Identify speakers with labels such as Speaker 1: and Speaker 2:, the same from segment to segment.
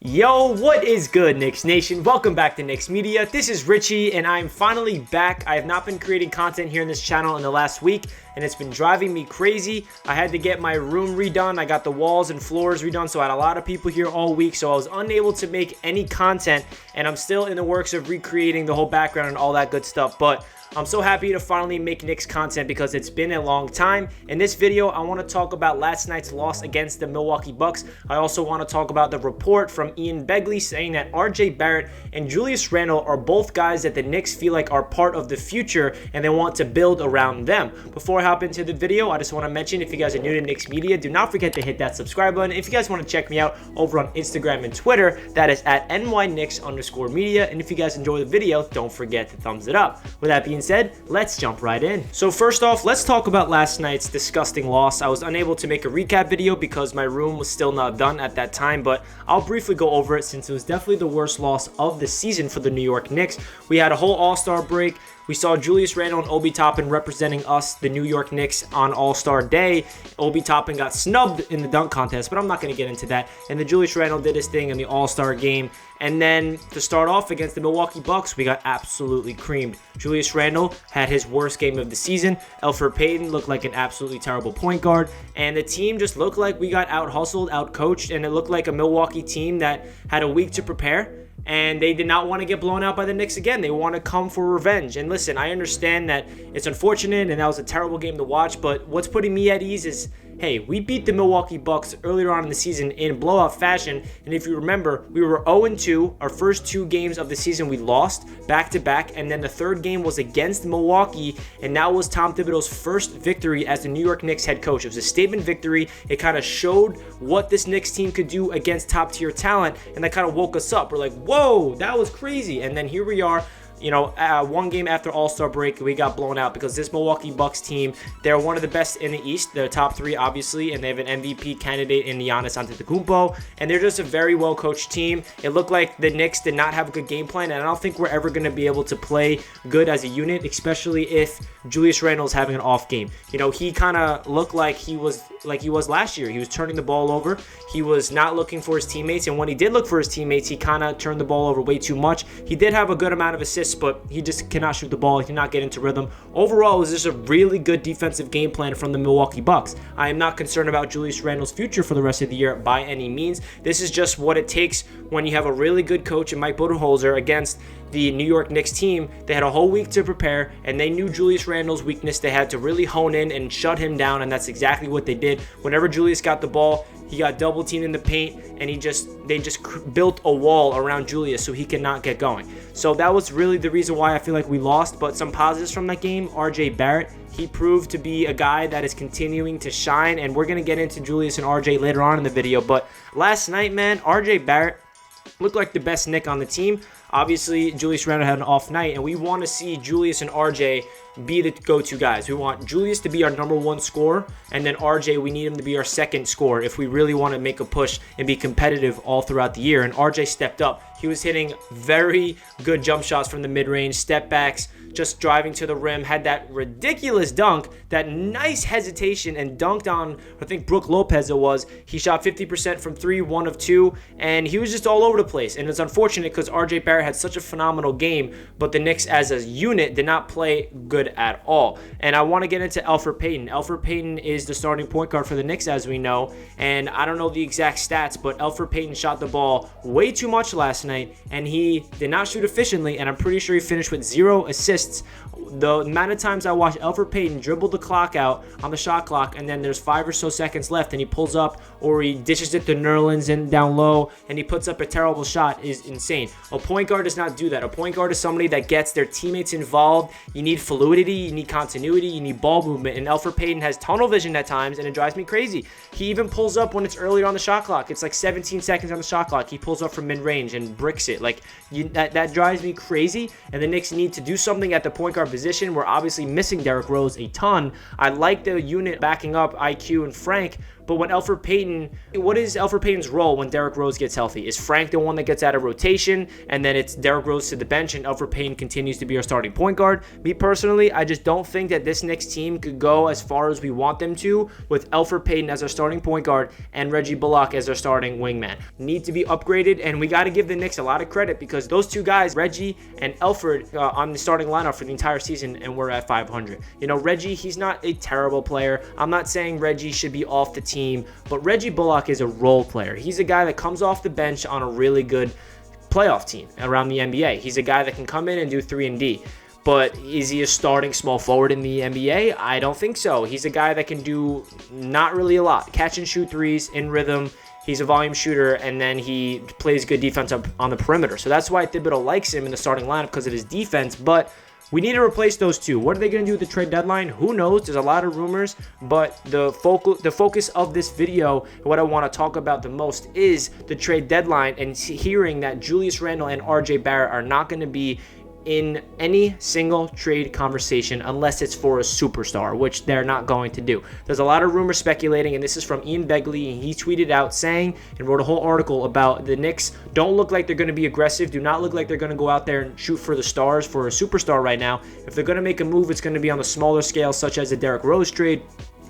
Speaker 1: Yo, what is good, Knicks Nation? Welcome back to Knicks Media. This is Richie, and I'm finally back. I have not been creating content here in this channel in the last week, and it's been driving me crazy. I had to get my room redone. I got the walls and floors redone, so I had a lot of people here all week, so I was unable to make any content, and I'm still in the works of recreating the whole background and all that good stuff, but I'm so happy to finally make Knicks content because it's been a long time. In this video, I want to talk about last night's loss against the Milwaukee Bucks. I also want to talk about the report from Begley saying that RJ Barrett and Julius Randle are both guys that the Knicks feel like are part of the future and they want to build around them. Before I hop into the video, I just want to mention, if you guys are new to Knicks Media, do not forget to hit that subscribe button. If you guys want to check me out over on Instagram and Twitter, that is at nyknicks_media. And if you guys enjoy the video, don't forget to thumbs it up. With that being said, let's jump right in. So first off, let's talk about last night's disgusting loss. I was unable to make a recap video because my room was still not done at that time, but I'll briefly go over it since it was definitely the worst loss of the season for the New York Knicks. We had a whole All-Star break. We saw Julius Randle and Obi Toppin representing us, the New York Knicks, on All-Star Day. Obi Toppin got snubbed in the dunk contest, but I'm not going to get into that. And then Julius Randle did his thing in the All-Star game. And then to start off against the Milwaukee Bucks, we got absolutely creamed. Julius Randle had his worst game of the season. Elfrid Payton looked like an absolutely terrible point guard. And the team just looked like we got out-hustled, out-coached, and it looked like a Milwaukee team that had a week to prepare. And they did not want to get blown out by the Knicks again. They want to come for revenge. And listen, I understand that it's unfortunate and that was a terrible game to watch, but what's putting me at ease is, hey, we beat the Milwaukee Bucks earlier on in the season in blowout fashion. And if you remember, we were 0-2. Our first two games of the season we lost back-to-back. And then the third game was against Milwaukee. And that was Tom Thibodeau's first victory as the New York Knicks head coach. It was a statement victory. It kind of showed what this Knicks team could do against top-tier talent. And that kind of woke us up. We're like, whoa, that was crazy. And then here we are. You know, one game after All-Star break, we got blown out because this Milwaukee Bucks team, they're one of the best in the East. They're top three, obviously, and they have an MVP candidate in Giannis Antetokounmpo, and they're just a very well-coached team. It looked like the Knicks did not have a good game plan, and I don't think we're ever going to be able to play good as a unit, especially if Julius Randle is having an off game. You know, he kind of looked like he was last year. He was turning the ball over. He was not looking for his teammates, and when he did look for his teammates, he kind of turned the ball over way too much. He did have a good amount of assists, but he just cannot shoot the ball. He cannot get into rhythm. Overall, it was just a really good defensive game plan from the Milwaukee Bucks. I am not concerned about Julius Randle's future for the rest of the year by any means. This is just what it takes when you have a really good coach in Mike Budenholzer against the New York Knicks team. They had a whole week to prepare, and they knew Julius Randle's weakness. They had to really hone in and shut him down, and that's exactly what they did. Whenever Julius got the ball, he got double teamed in the paint, and they just built a wall around Julius so he cannot get going. So that was really the reason why I feel like we lost. But some positives from that game: RJ Barrett, he proved to be a guy that is continuing to shine, and we're going to get into Julius and RJ later on in the video. But last night, man, RJ Barrett looked like the best Knick on the team. Obviously, Julius Randle had an off night, and we want to see Julius and RJ be the go-to guys. We want Julius to be our number one scorer, and then RJ, we need him to be our second scorer if we really want to make a push and be competitive all throughout the year. And RJ stepped up. He was hitting very good jump shots from the mid-range, step backs, just driving to the rim, had that ridiculous dunk, that nice hesitation, and dunked on, I think, Brook Lopez it was. He shot 50% from three, 1 of 2, and he was just all over the place. And it's unfortunate because RJ Barrett had such a phenomenal game, but the Knicks as a unit did not play good at all. And I want to get into Elfrid Payton. Elfrid Payton is the starting point guard for the Knicks, as we know, and I don't know the exact stats, but Elfrid Payton shot the ball way too much last night, and he did not shoot efficiently, and I'm pretty sure he finished with 0 assists. The amount of times I watched Elfrid Payton dribble the clock out on the shot clock, and then there's 5 or so seconds left, and he pulls up, or he dishes it to Nerlens and down low, and he puts up a terrible shot, is insane. A point guard does not do that. A point guard is somebody that gets their teammates involved. You need fluidity, you need continuity, you need ball movement, and Elfrid Payton has tunnel vision at times, and it drives me crazy. He even pulls up when it's earlier on the shot clock. It's like 17 seconds on the shot clock. He pulls up from mid-range and bricks it. Like, that drives me crazy, and the Knicks need to do something at the point guard position. We're obviously missing Derrick Rose a ton. I like the unit backing up IQ and Frank, But when Elfrid Payton, what is Elfrid Payton's role when Derrick Rose gets healthy? Is Frank the one that gets out of rotation, and then it's Derrick Rose to the bench, and Elfrid Payton continues to be our starting point guard? Me personally, I just don't think that this Knicks team could go as far as we want them to with Elfrid Payton as our starting point guard and Reggie Bullock as our starting wingman. Need to be upgraded, and we got to give the Knicks a lot of credit because those two guys, Reggie and Elfrid, on the starting lineup for the entire season, and we're at 500. Reggie, he's not a terrible player. I'm not saying Reggie should be off the team, but Reggie Bullock is a role player. He's a guy that comes off the bench on a really good playoff team around the NBA. He's a guy that can come in and do 3-and-D. But is he a starting small forward in the NBA? I don't think so. He's a guy that can do not really a lot. Catch and shoot threes in rhythm. He's a volume shooter, and then he plays good defense up on the perimeter. So that's why Thibodeau likes him in the starting lineup, because of his defense. But we need to replace those two. What are they going to do with the trade deadline? Who knows? There's a lot of rumors, but the focus of this video, what I want to talk about the most, is the trade deadline and hearing that Julius Randle and RJ Barrett are not going to be in any single trade conversation unless it's for a superstar, which they're not going to do. There's a lot of rumors speculating, and this is from Ian Begley, and he tweeted out saying and wrote a whole article about the Knicks don't look like they're going to be aggressive, do not look like they're going to go out there and shoot for the stars for a superstar right now. If they're going to make a move, it's going to be on the smaller scale, such as a Derrick Rose trade,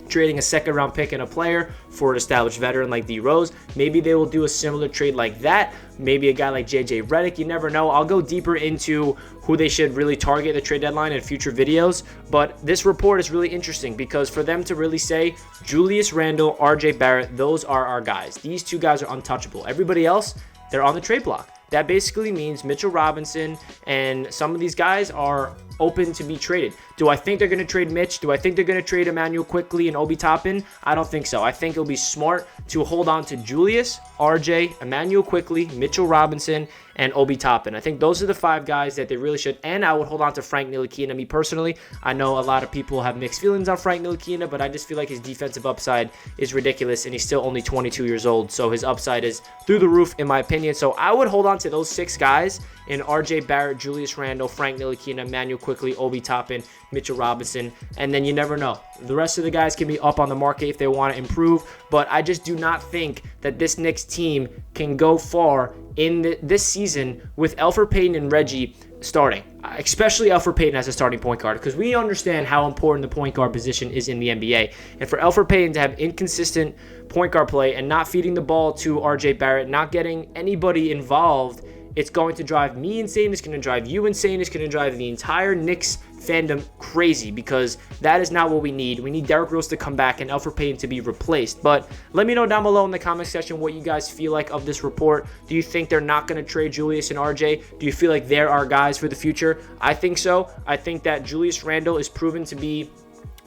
Speaker 1: trading a second-round pick and a player for an established veteran like D Rose. Maybe they will do a similar trade like that. Maybe a guy like JJ Redick. You never know. I'll go deeper into who they should really target the trade deadline in future videos. But this report is really interesting because for them to really say Julius Randle, RJ Barrett, those are our guys. These two guys are untouchable. Everybody else, they're on the trade block. That basically means Mitchell Robinson and some of these guys are open to be traded. Do I think they're going to trade Mitch? Do I think they're going to trade Emmanuel Quickley and Obi Toppin? I don't think so. I think it'll be smart to hold on to Julius, RJ, Emmanuel Quickley, Mitchell Robinson, and Obi Toppin. I think those are the five guys that they really should. And I would hold on to Frank Ntilikina. Me personally, I know a lot of people have mixed feelings on Frank Ntilikina, but I just feel like his defensive upside is ridiculous, and he's still only 22 years old. So his upside is through the roof, in my opinion. So I would hold on to those six guys in RJ Barrett, Julius Randle, Frank Ntilikina, Emmanuel Quickley, Obi Toppin, Mitchell Robinson, and then you never know. The rest of the guys can be up on the market if they want to improve, but I just do not think that this Knicks team can go far in this season with Elfrid Payton and Reggie starting, especially Elfrid Payton as a starting point guard, because we understand how important the point guard position is in the NBA. And for Elfrid Payton to have inconsistent point guard play and not feeding the ball to RJ Barrett, not getting anybody involved, it's going to drive me insane. It's going to drive you insane. It's going to drive the entire Knicks fandom crazy because that is not what we need. We need Derrick Rose to come back and Elfrid Payton to be replaced. But let me know down below in the comment section what you guys feel like of this report. Do you think they're not going to trade Julius and RJ? Do you feel like they're our guys for the future? I think so. I think that Julius Randle is proven to be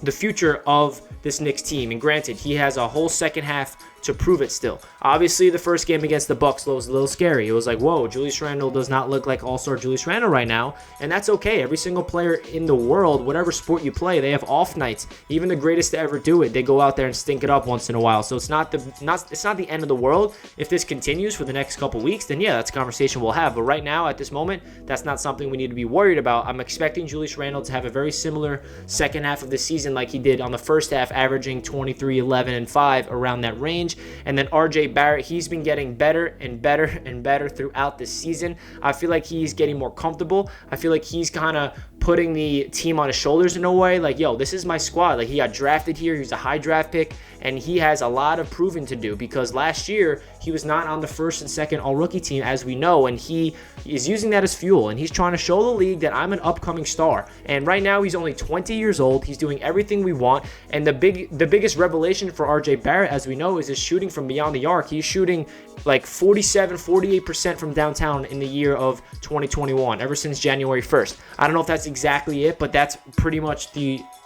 Speaker 1: the future of this Knicks team. And granted, he has a whole second half to prove it still. Obviously, the first game against the Bucks was a little scary. It was like, whoa, Julius Randle does not look like all-star Julius Randle right now, and that's okay. Every single player in the world, whatever sport you play, they have off nights. Even the greatest to ever do it, they go out there and stink it up once in a while. So it's not the end of the world. If this continues for the next couple weeks, then yeah, that's a conversation we'll have. But right now, at this moment, that's not something we need to be worried about. I'm expecting Julius Randle to have a very similar second half of the season like he did on the first half, averaging 23, 11, and 5 around that range. And then RJ Barrett, he's been getting better and better and better throughout this season. I feel like he's getting more comfortable. I feel like he's kind of putting the team on his shoulders in a way. Like, yo, this is my squad. Like, he got drafted here. He's a high draft pick, and he has a lot of proving to do because last year he was not on the first and second all-rookie team, as we know, and he is using that as fuel, and he's trying to show the league that I'm an upcoming star. And right now he's only 20 years old. He's doing everything we want, and the biggest revelation for RJ Barrett, as we know, is his shooting from beyond the arc. He's shooting like 48% from downtown in the year of 2021, ever since January 1st. I don't know if that's exactly it, but that's pretty much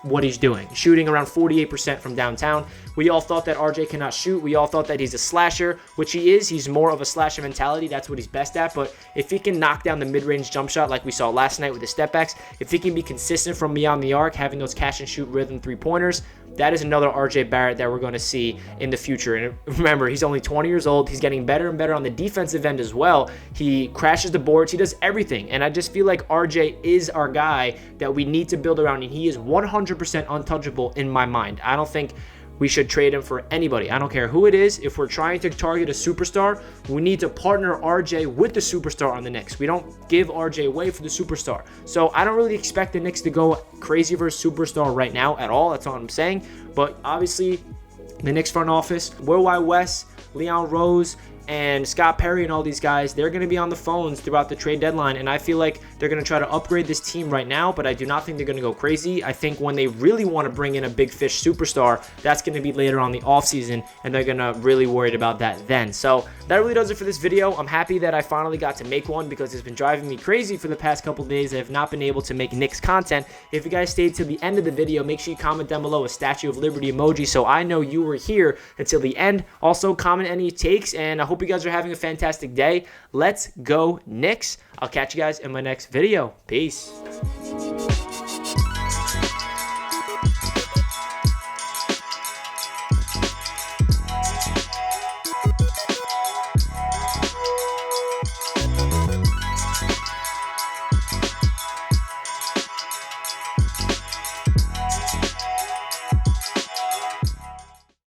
Speaker 1: what he's doing, shooting around 48% from downtown. We all thought that RJ cannot shoot. We all thought that he's a slasher, which he is. He's more of a slasher mentality. That's what he's best at. But if he can knock down the mid-range jump shot like we saw last night with the step backs, if he can be consistent from beyond the arc, having those catch and shoot rhythm three-pointers, that is another RJ Barrett that we're going to see in the future. And remember, he's only 20 years old. He's getting better and better on the defensive end as well. He crashes the boards. He does everything. And I just feel like RJ is our guy that we need to build around. And he is 100% untouchable in my mind. I don't think we should trade him for anybody. I don't care who it is. If we're trying to target a superstar, we need to partner RJ with the superstar on the Knicks. We don't give RJ away for the superstar. So I don't really expect the Knicks to go crazy for a superstar right now at all. That's all I'm saying. But obviously, the Knicks front office, Worldwide West, Leon Rose, and Scott Perry and all these guys, they're going to be on the phones throughout the trade deadline, and I feel like they're going to try to upgrade this team right now, but I do not think they're going to go crazy. I think when they really want to bring in a big fish superstar, that's going to be later on the offseason, and they're going to really worried about that then. So that really does it for this video. I'm happy that I finally got to make one because it's been driving me crazy for the past couple days. I have not been able to make Knicks content. If you guys stayed till the end of the video, make sure you comment down below a Statue of Liberty emoji so I know you were here until the end. Also, comment any takes, and I hope you guys are having a fantastic day. Let's go Knicks. I'll catch you guys in my next video. Peace.